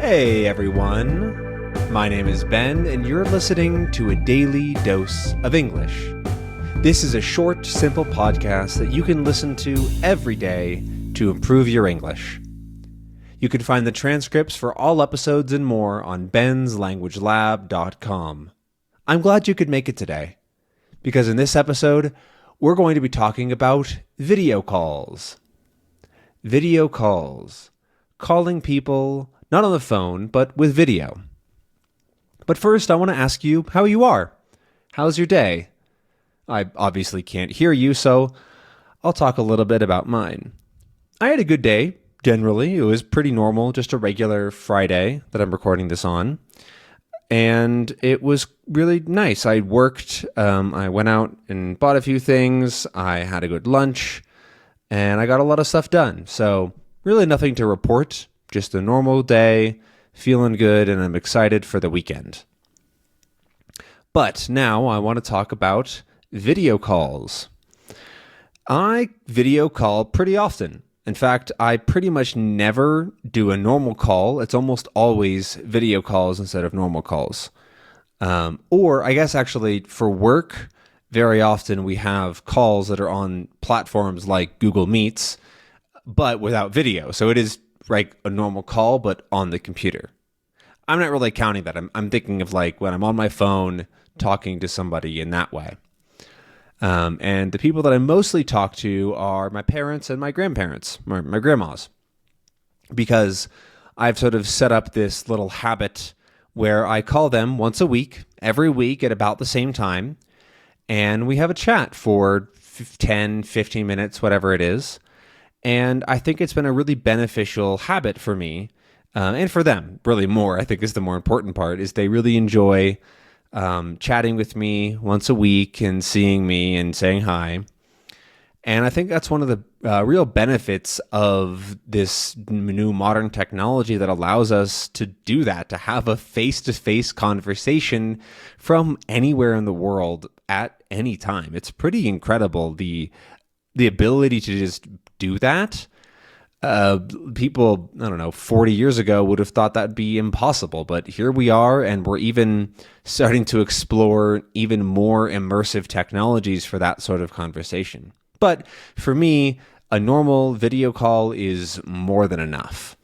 Hey everyone, my name is Ben and you're listening to a daily dose of English. This is a short, simple podcast that you can listen to every day to improve your English. You can find the transcripts for all episodes and more on benslanguagelab.com. I'm glad you could make it today, because in this episode, we're going to be talking about video calls. Video calls. Calling people, not on the phone, but with video. But first, I want to ask you how you are. How's your day? I obviously can't hear you, so I'll talk a little bit about mine. I had a good day, generally. It was pretty normal, just a regular Friday that I'm recording this on. And it was really nice. I worked, I went out and bought a few things, I had a good lunch, and I got a lot of stuff done. So really nothing to report, just a normal day, feeling good, and I'm excited for the weekend. But now I want to talk about video calls. I video call pretty often. In fact, I pretty much never do a normal call. It's almost always video calls instead of normal calls. Or I guess actually for work, very often we have calls that are on platforms like Google Meets, but without video. So it is like a normal call, but on the computer. I'm not really counting that. I'm thinking of like when I'm on my phone talking to somebody in that way. And the people that I mostly talk to are my parents and my grandparents, my grandmas, because I've sort of set up this little habit where I call them once a week, every week at about the same time, and we have a chat for 10, 15 minutes, whatever it is. And I think it's been a really beneficial habit for me, and for them, really more, I think is the more important part, is they really enjoy chatting with me once a week and seeing me and saying hi. And I think that's one of the real benefits of this new modern technology that allows us to do that, to have a face-to-face conversation from anywhere in the world at any time. It's pretty incredible, the ability to just do that. People, 40 years ago would have thought that'd be impossible, but here we are, and we're even starting to explore even more immersive technologies for that sort of conversation. But for me, a normal video call is more than enough.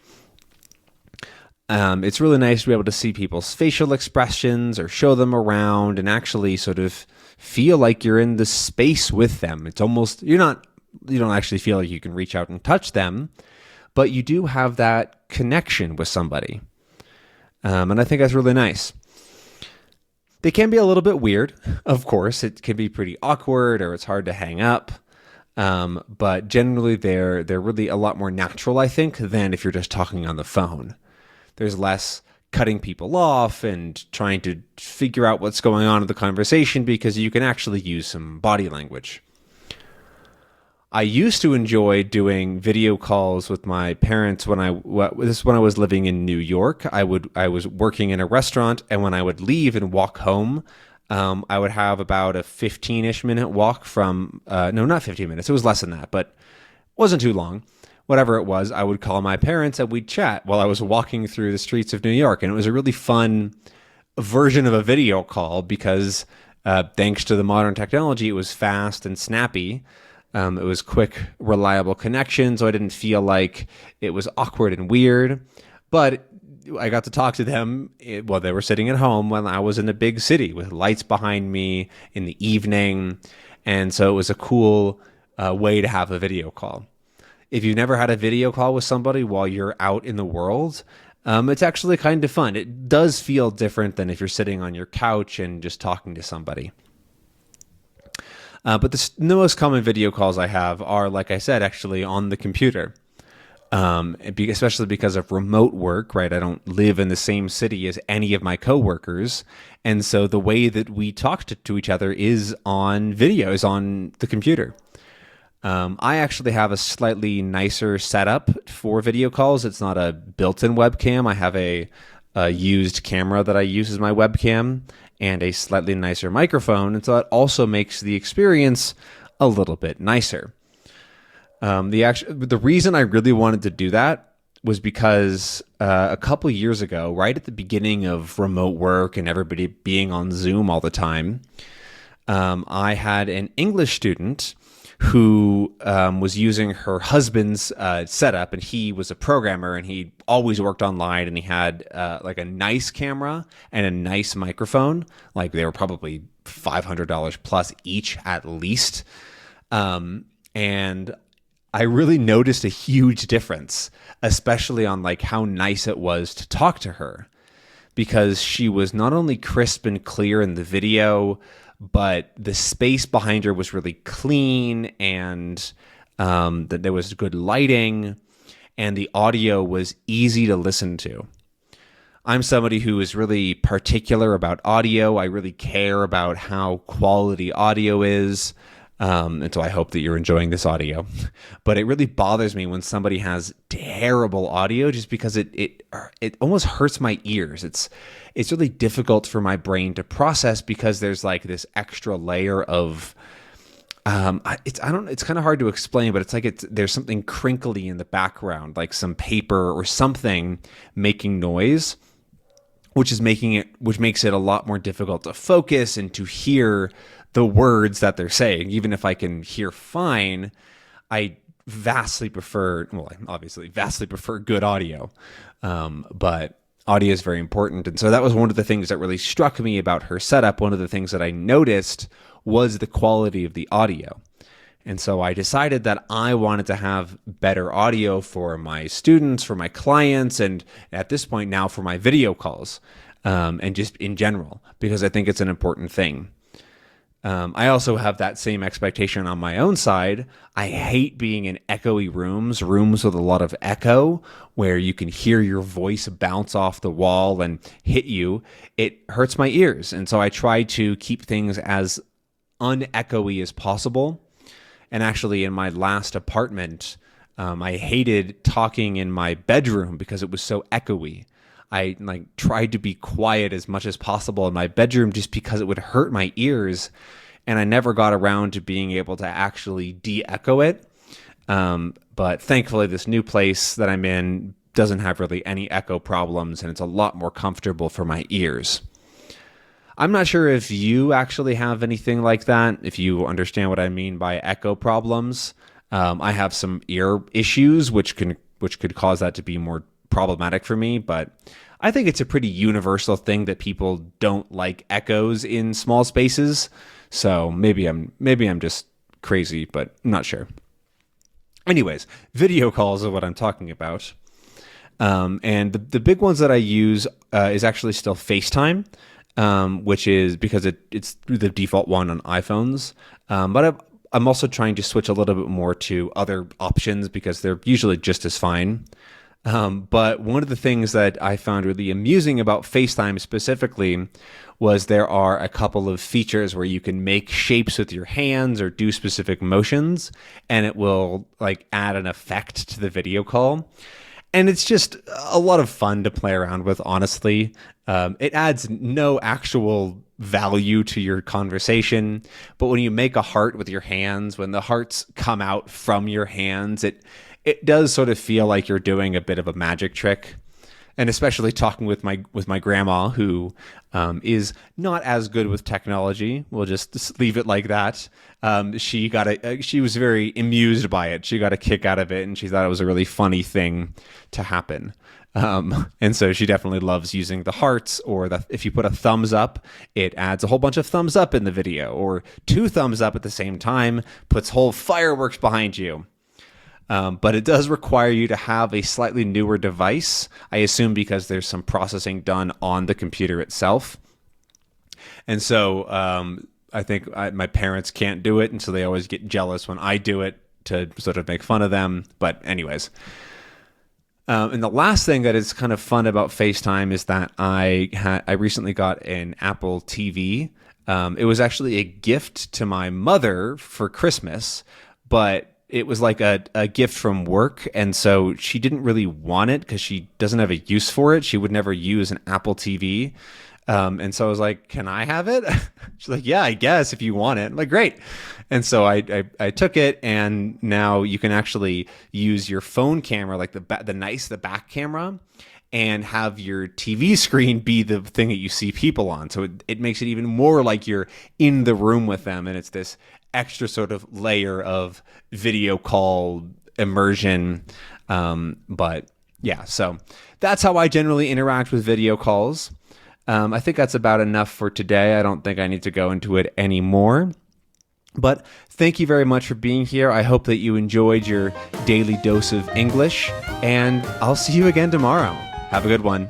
It's really nice to be able to see people's facial expressions or show them around and actually sort of feel like you're in the space with them. It's almost, you don't actually feel like you can reach out and touch them, but you do have that connection with somebody. And I think that's really nice. They can be a little bit weird, of course. It can be pretty awkward or it's hard to hang up. But generally they're really a lot more natural, I think, than if you're just talking on the phone. There's less cutting people off and trying to figure out what's going on in the conversation because you can actually use some body language. I used to enjoy doing video calls with my parents when I was living in New York. I was working in a restaurant, and when I would leave and walk home, I would have about a 15-ish minute walk from, no, not 15 minutes. It was less than that, but it wasn't too long. Whatever it was, I would call my parents and we'd chat while I was walking through the streets of New York. And it was a really fun version of a video call because thanks to the modern technology, it was fast and snappy. It was quick, reliable connection, so I didn't feel like it was awkward and weird. But I got to talk to them while they were sitting at home when I was in a big city with lights behind me in the evening. And so it was a cool way to have a video call. If you've never had a video call with somebody while you're out in the world, it's actually kind of fun. It does feel different than if you're sitting on your couch and just talking to somebody. But the most common video calls I have are, like I said, actually on the computer, especially because of remote work, right? I don't live in the same city as any of my coworkers. And so the way that we talk to each other is on video, is on the computer. I actually have a slightly nicer setup for video calls. It's not a built-in webcam. I have a used camera that I use as my webcam and a slightly nicer microphone. And so that also makes the experience a little bit nicer. The reason I really wanted to do that was because a couple years ago, right at the beginning of remote work and everybody being on Zoom all the time, I had an English student who was using her husband's setup, and he was a programmer, and he always worked online, and he had like a nice camera and a nice microphone. Like they were probably $500 plus each at least. And I really noticed a huge difference, especially on like how nice it was to talk to her, because she was not only crisp and clear in the video, but the space behind her was really clean, and that there was good lighting, and the audio was easy to listen to. I'm somebody who is really particular about audio. I really care about how quality audio is. And so I hope that you're enjoying this audio. But it really bothers me when somebody has terrible audio, just because it almost hurts my ears. It's really difficult for my brain to process, because there's like this extra layer of it's kind of hard to explain, but it's like there's something crinkly in the background, like some paper or something making noise, which makes it a lot more difficult to focus and to hear the words that they're saying. Even if I can hear fine, I vastly prefer good audio. But audio is very important. And so that was one of the things that really struck me about her setup. One of the things that I noticed was the quality of the audio. And so I decided that I wanted to have better audio for my students, for my clients, and at this point now for my video calls, and just in general, because I think it's an important thing. I also have that same expectation on my own side. I hate being in echoey rooms with a lot of echo, where you can hear your voice bounce off the wall and hit you. It hurts my ears. And so I try to keep things as unechoey as possible. And actually, in my last apartment, I hated talking in my bedroom because it was so echoey. I tried to be quiet as much as possible in my bedroom just because it would hurt my ears, and I never got around to being able to actually de-echo it. But thankfully, this new place that I'm in doesn't have really any echo problems, and it's a lot more comfortable for my ears. I'm not sure if you actually have anything like that, if you understand what I mean by echo problems. I have some ear issues, which could cause that to be more problematic for me, but I think it's a pretty universal thing that people don't like echoes in small spaces. So maybe I'm just crazy, but I'm not sure. Anyways, video calls are what I'm talking about. And the big ones that I use is actually still FaceTime, which is because it's the default one on iPhones. But I'm also trying to switch a little bit more to other options because they're usually just as fine. But one of the things that I found really amusing about FaceTime specifically was there are a couple of features where you can make shapes with your hands or do specific motions, and it will like add an effect to the video call. And it's just a lot of fun to play around with, honestly. It adds no actual value to your conversation, but when you make a heart with your hands, when the hearts come out from your hands, it does sort of feel like you're doing a bit of a magic trick. And especially talking with my grandma, who is not as good with technology. We'll just leave it like that. She was very amused by it. She got a kick out of it, and she thought it was a really funny thing to happen. And so she definitely loves using the hearts, or if you put a thumbs up, it adds a whole bunch of thumbs up in the video, or 2 thumbs up at the same time, puts whole fireworks behind you. But it does require you to have a slightly newer device, I assume because there's some processing done on the computer itself. And so I think my parents can't do it, and so they always get jealous when I do it to sort of make fun of them. But anyways. And the last thing that is kind of fun about FaceTime is that I recently got an Apple TV. It was actually a gift to my mother for Christmas, but it was like a gift from work, and so she didn't really want it because she doesn't have a use for it. She would never use an Apple TV. And so I was like, can I have it? She's like, yeah, I guess if you want it. I'm like, great. And so I took it, and now you can actually use your phone camera, like the back camera, and have your TV screen be the thing that you see people on. So it makes it even more like you're in the room with them. And it's this extra sort of layer of video call immersion. But yeah, so that's how I generally interact with video calls. I think that's about enough for today. I don't think I need to go into it anymore. But thank you very much for being here. I hope that you enjoyed your daily dose of English, and I'll see you again tomorrow. Have a good one.